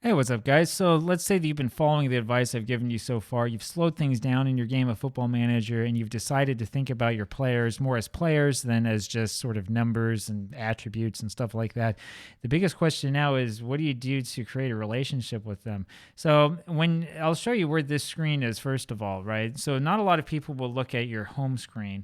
Hey, what's up, guys? So let's say that you've been following the advice I've given you so far. You've slowed things down in your game of Football Manager, and you've decided to think about your players more as players than as just sort of numbers and attributes and stuff like that. The biggest question now is, what do you do to create a relationship with them? So when I'll show you where this screen is, first of all, right? So not a lot of people will look at your home screen.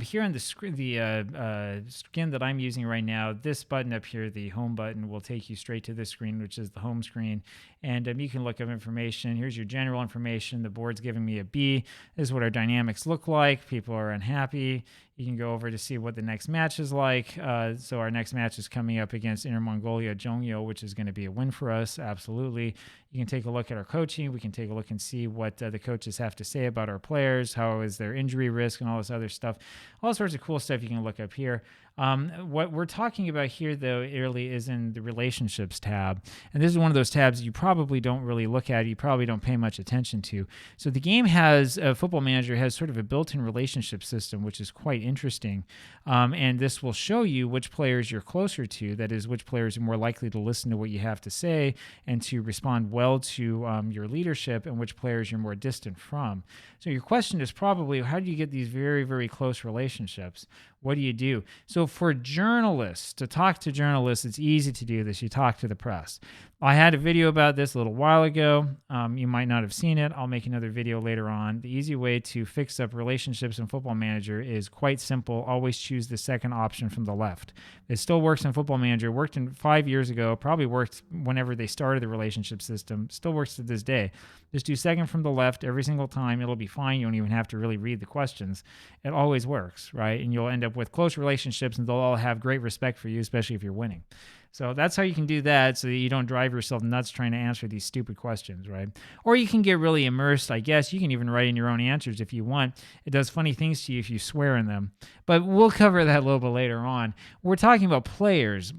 Here on the screen, the skin that I'm using right now, this button up here, the home button, will take you straight to this screen, which is the home screen. And you can look up information. Here's your general information. The board's giving me a B. This is what our dynamics look like. People are unhappy. You can go over to see what the next match is like. So our next match is coming up against Inner Mongolia Jongyo, which is going to be a win for us. Absolutely. You can take a look at our coaching. We can take a look and see what the coaches have to say about our players, how is their injury risk, and all this other stuff. All sorts of cool stuff you can look up here. What we're talking about here, though, really is in the relationships tab. And this is one of those tabs you probably don't really look at. You probably don't pay much attention to. So the game has, Football Manager has sort of a built-in relationship system, which is quite interesting. And this will show you which players you're closer to. That is, which players are more likely to listen to what you have to say and to respond well to your leadership, and which players you're more distant from. So your question is probably, how do you get these very, very close relationships? What do you do? So for journalists, to talk to journalists, it's easy to do this. You talk to the press. I had a video about this a little while ago. You might not have seen it. I'll make another video later on. The easy way to fix up relationships in Football Manager is quite simple. Always choose the second option from the left. It still works in Football Manager. Worked in 5 years ago. Probably worked whenever they started the relationship system. Still works to this day. Just do second from the left every single time. It'll be fine. You don't even have to really read the questions. It always works, right? And you'll end up with close relationships, and they'll all have great respect for you, especially if you're winning. So that's how you can do that, so that you don't drive yourself nuts trying to answer these stupid questions, right? Or you can get really immersed, I guess. You can even write in your own answers if you want. It does funny things to you if you swear in them. But we'll cover that a little bit later on. We're talking about players.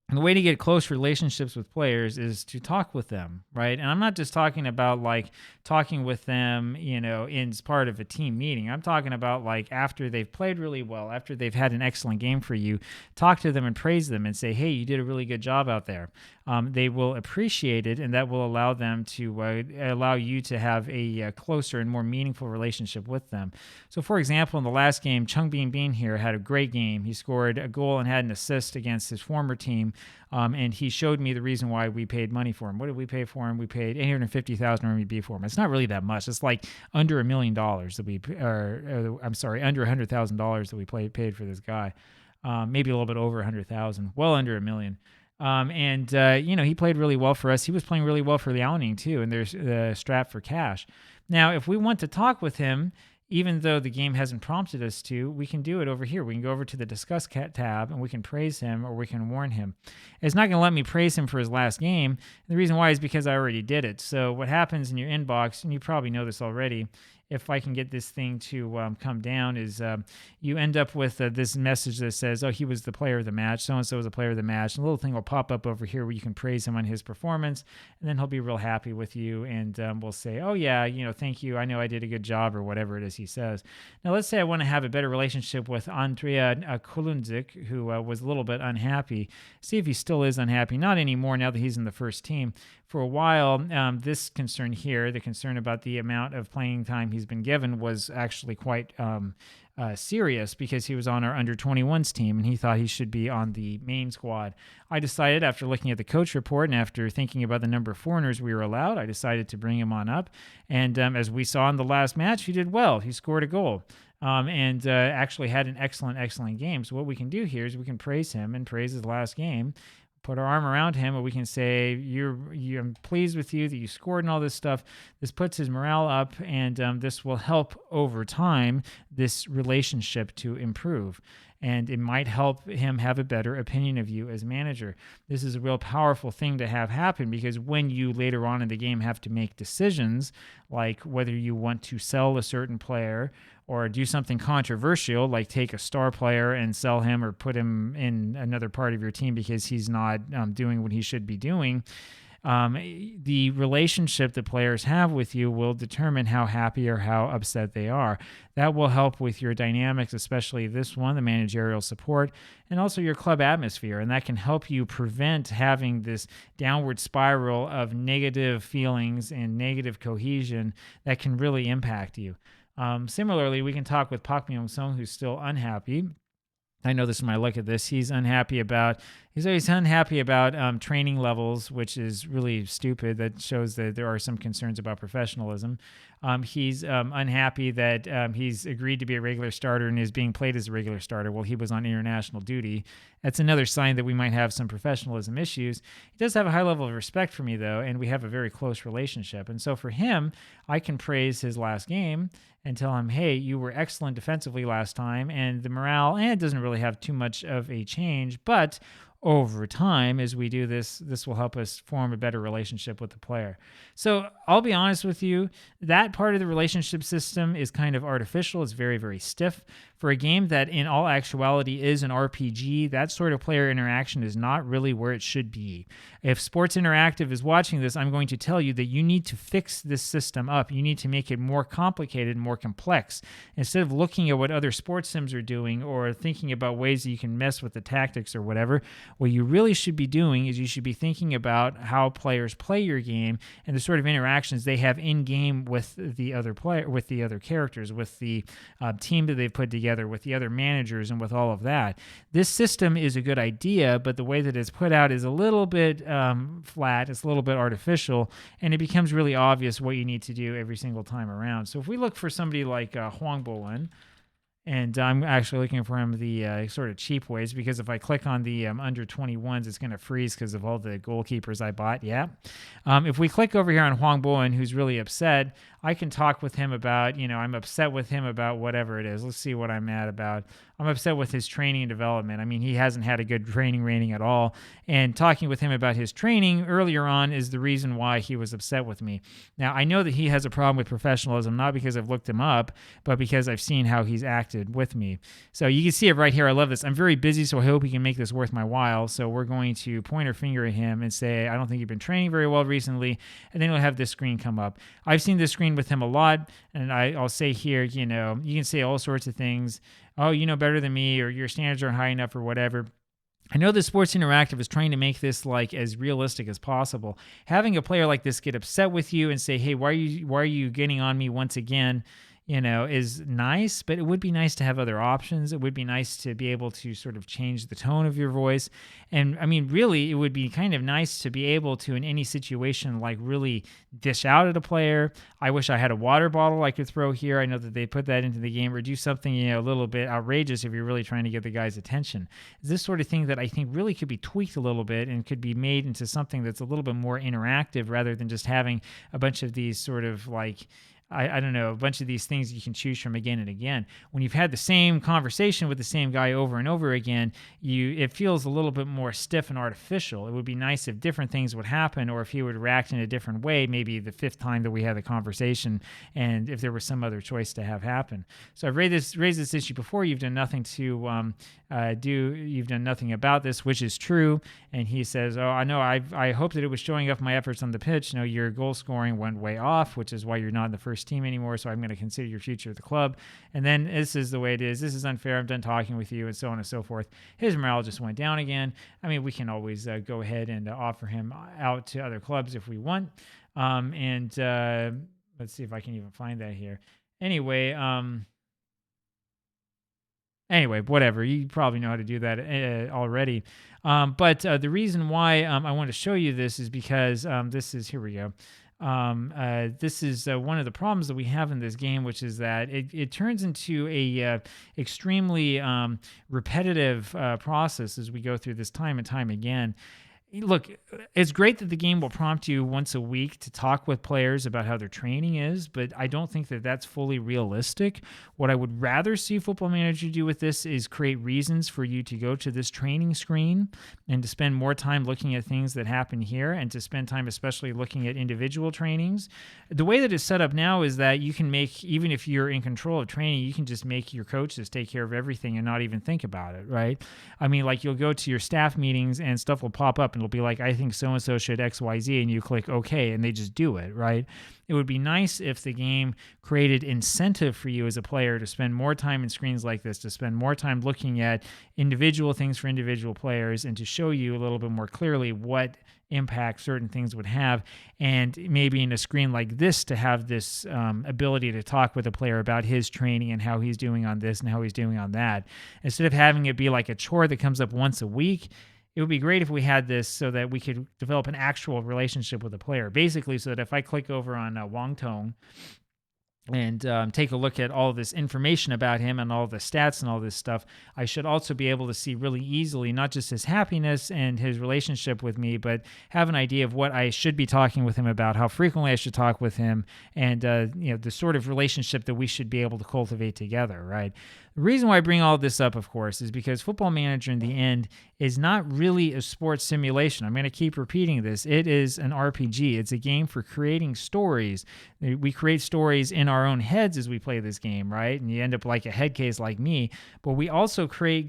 And the way to get close relationships with players is to talk with them, right? And I'm not just talking about like talking with them, in part of a team meeting. I'm talking about like after they've played really well, after they've had an excellent game for you, talk to them and praise them and say, hey, you did a really good job out there. They will appreciate it, and that will allow them to allow you to have a closer and more meaningful relationship with them. So, for example, in the last game, Chung Bin Bin here had a great game. He scored a goal and had an assist against his former team, and he showed me the reason why we paid money for him. What did we pay for him? We paid 850,000 RMB for him. It's not really that much. It's like under $1 million under $100,000 that we paid for this guy. Maybe a little bit over 100,000, well under $1 million. He played really well for us. He was playing really well for Liaoning too, and there's strapped for cash. Now, if we want to talk with him, even though the game hasn't prompted us to, we can do it over here. We can go over to the Discuss tab, and we can praise him, or we can warn him. It's not going to let me praise him for his last game. And the reason why is because I already did it. So what happens in your inbox, and you probably know this already, if I can get this thing to come down, is you end up with this message that says, oh, he was the player of the match, so-and-so was the player of the match. And a little thing will pop up over here where you can praise him on his performance, and then he'll be real happy with you, and we'll say, oh, yeah, thank you. I know I did a good job, or whatever it is he says. Now, let's say I want to have a better relationship with Andrea Kulundzik, who was a little bit unhappy. See if he still is unhappy. Not anymore now that he's in the first team. For a while, this concern here, the concern about the amount of playing time he's been given, was actually quite serious, because he was on our under-21s team and he thought he should be on the main squad. I decided, after looking at the coach report and after thinking about the number of foreigners we were allowed, I decided to bring him on up. And as we saw in the last match, he did well. He scored a goal. And actually had an excellent game. So what we can do here is we can praise him and praise his last game, put our arm around him, and we can say, I'm pleased with you that you scored and all this stuff. This puts his morale up, and this will help over time this relationship to improve. And it might help him have a better opinion of you as manager. This is a real powerful thing to have happen, because when you later on in the game have to make decisions, like whether you want to sell a certain player or do something controversial, like take a star player and sell him, or put him in another part of your team because he's not doing what he should be doing, the relationship that players have with you will determine how happy or how upset they are. That will help with your dynamics, especially this one, the managerial support, and also your club atmosphere. And that can help you prevent having this downward spiral of negative feelings and negative cohesion that can really impact you. Similarly, we can talk with Park Myung-sung, who's still unhappy. I know this is my look at this. He's always unhappy about training levels, which is really stupid. That shows that there are some concerns about professionalism. He's unhappy that he's agreed to be a regular starter and is being played as a regular starter while he was on international duty. That's another sign that we might have some professionalism issues. He does have a high level of respect for me, though, and we have a very close relationship. And so for him, I can praise his last game and tell him, hey, you were excellent defensively last time, and the morale, it doesn't really have too much of a change, but over time, as we do this, this will help us form a better relationship with the player. So I'll be honest with you, that part of the relationship system is kind of artificial. It's very, very stiff. For a game that in all actuality is an RPG, that sort of player interaction is not really where it should be. If Sports Interactive is watching this, I'm going to tell you that you need to fix this system up. You need to make it more complicated, more complex. Instead of looking at what other sports sims are doing or thinking about ways that you can mess with the tactics or whatever, what you really should be doing is you should be thinking about how players play your game and the sort of interactions they have in game with the other player, with the other characters, with the team that they've put together, with the other managers, and with all of that. This system is a good idea, but the way that it's put out is a little bit flat. It's a little bit artificial, and it becomes really obvious what you need to do every single time around. So if we look for somebody like Hwang Bo-won, and I'm actually looking for him the sort of cheap ways, because if I click on the under 21s, it's going to freeze because of all the goalkeepers I bought. Yeah. If we click over here on Hwang Bo-won, who's really upset, I can talk with him about, I'm upset with him about whatever it is. Let's see what I'm mad about. I'm upset with his training and development. I mean, he hasn't had a good training rating at all. And talking with him about his training earlier on is the reason why he was upset with me. Now, I know that he has a problem with professionalism, not because I've looked him up, but because I've seen how he's acted with me. So you can see it right here. I love this. I'm very busy, so I hope he can make this worth my while. So we're going to point our finger at him and say, I don't think you've been training very well recently. And then we'll have this screen come up. I've seen this screen with him a lot. And I'll say here, you can say all sorts of things. Oh, you know better than me, or your standards aren't high enough, or whatever. I know that Sports Interactive is trying to make this like as realistic as possible. Having a player like this get upset with you and say, hey, why are you getting on me once again, is nice, but it would be nice to have other options. It would be nice to be able to sort of change the tone of your voice. And I mean, really, it would be kind of nice to be able to, in any situation, like really dish out at a player. I wish I had a water bottle I could throw here. I know that they put that into the game, or do something, a little bit outrageous if you're really trying to get the guy's attention. It's this sort of thing that I think really could be tweaked a little bit and could be made into something that's a little bit more interactive, rather than just having a bunch of these sort of like, I don't know, a bunch of these things you can choose from again and again. When you've had the same conversation with the same guy over and over again, it feels a little bit more stiff and artificial. It would be nice if different things would happen, or if he would react in a different way, maybe the fifth time that we had the conversation, and if there was some other choice to have happen. So I've raised this issue before. You've done nothing to you've done nothing about this, which is true. And he says, oh, I know, I hope that it was showing up my efforts on the pitch. No, your goal scoring went way off, which is why you're not in the first team anymore, so I'm going to consider your future at the club. And then this is the way it is. This is unfair. I'm done talking with you, and so on and so forth. His morale just went down again. I mean, we can always go ahead and offer him out to other clubs if we want. Let's see if I can even find that here. Anyway, whatever. You probably know how to do that already. But the reason why I want to show you this is because here we go. This is one of the problems that we have in this game, which is that it turns into a extremely repetitive process as we go through this time and time again. Look, it's great that the game will prompt you once a week to talk with players about how their training is, but I don't think that that's fully realistic. What I would rather see Football Manager do with this is create reasons for you to go to this training screen and to spend more time looking at things that happen here, and to spend time especially looking at individual trainings. The way that it's set up now is that you can make, even if you're in control of training, you can just make your coaches take care of everything and not even think about it, right? I mean, like, you'll go to your staff meetings and stuff will pop up and it'll be like, I think so-and-so should XYZ, and you click OK, and they just do it, right? It would be nice if the game created incentive for you as a player to spend more time in screens like this, to spend more time looking at individual things for individual players, and to show you a little bit more clearly what impact certain things would have, and maybe in a screen like this to have this ability to talk with a player about his training and how he's doing on this and how he's doing on that. Instead of having it be like a chore that comes up once a week, it would be great if we had this so that we could develop an actual relationship with a player. Basically, so that if I click over on Wang Tong and take a look at all this information about him and all the stats and all this stuff, I should also be able to see really easily not just his happiness and his relationship with me, but have an idea of what I should be talking with him about, how frequently I should talk with him, and the sort of relationship that we should be able to cultivate together, right? The reason why I bring all this up, of course, is because Football Manager in the end is not really a sports simulation. I'm going to keep repeating this. It is an RPG. It's a game for creating stories. We create stories in our own heads as we play this game, right? And you end up like a head case like me. But we also create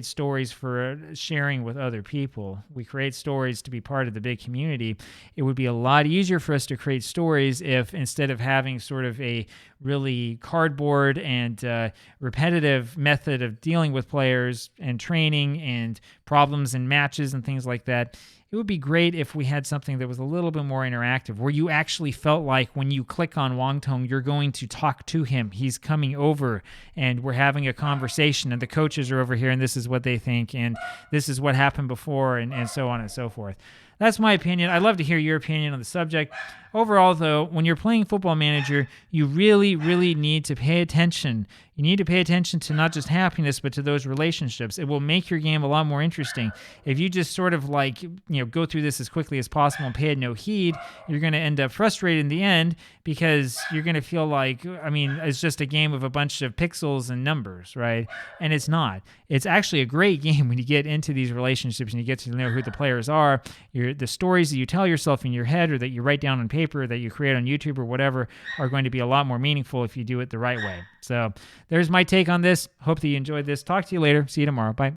stories for sharing with other people. We create stories to be part of the big community. It would be a lot easier for us to create stories if, instead of having sort of a really cardboard and repetitive method of dealing with players and training and problems and matches and things like that, it would be great if we had something that was a little bit more interactive, where you actually felt like when you click on Wang Tong, you're going to talk to him. He's coming over and we're having a conversation, and the coaches are over here and this is what they think and this is what happened before, and so on and so forth. That's my opinion. I'd love to hear your opinion on the subject. Overall, though, when you're playing Football Manager, you really, really need to pay attention. You need to pay attention to not just happiness, but to those relationships. It will make your game a lot more interesting. If you just sort of go through this as quickly as possible and pay it no heed, you're going to end up frustrated in the end, because you're going to feel like, it's just a game of a bunch of pixels and numbers, right? And it's not. It's actually a great game when you get into these relationships and you get to know who the players are. The stories that you tell yourself in your head or that you write down on paper, that you create on YouTube or whatever, are going to be a lot more meaningful if you do it the right way. So there's my take on this. Hope that you enjoyed this. Talk to you later. See you tomorrow. Bye.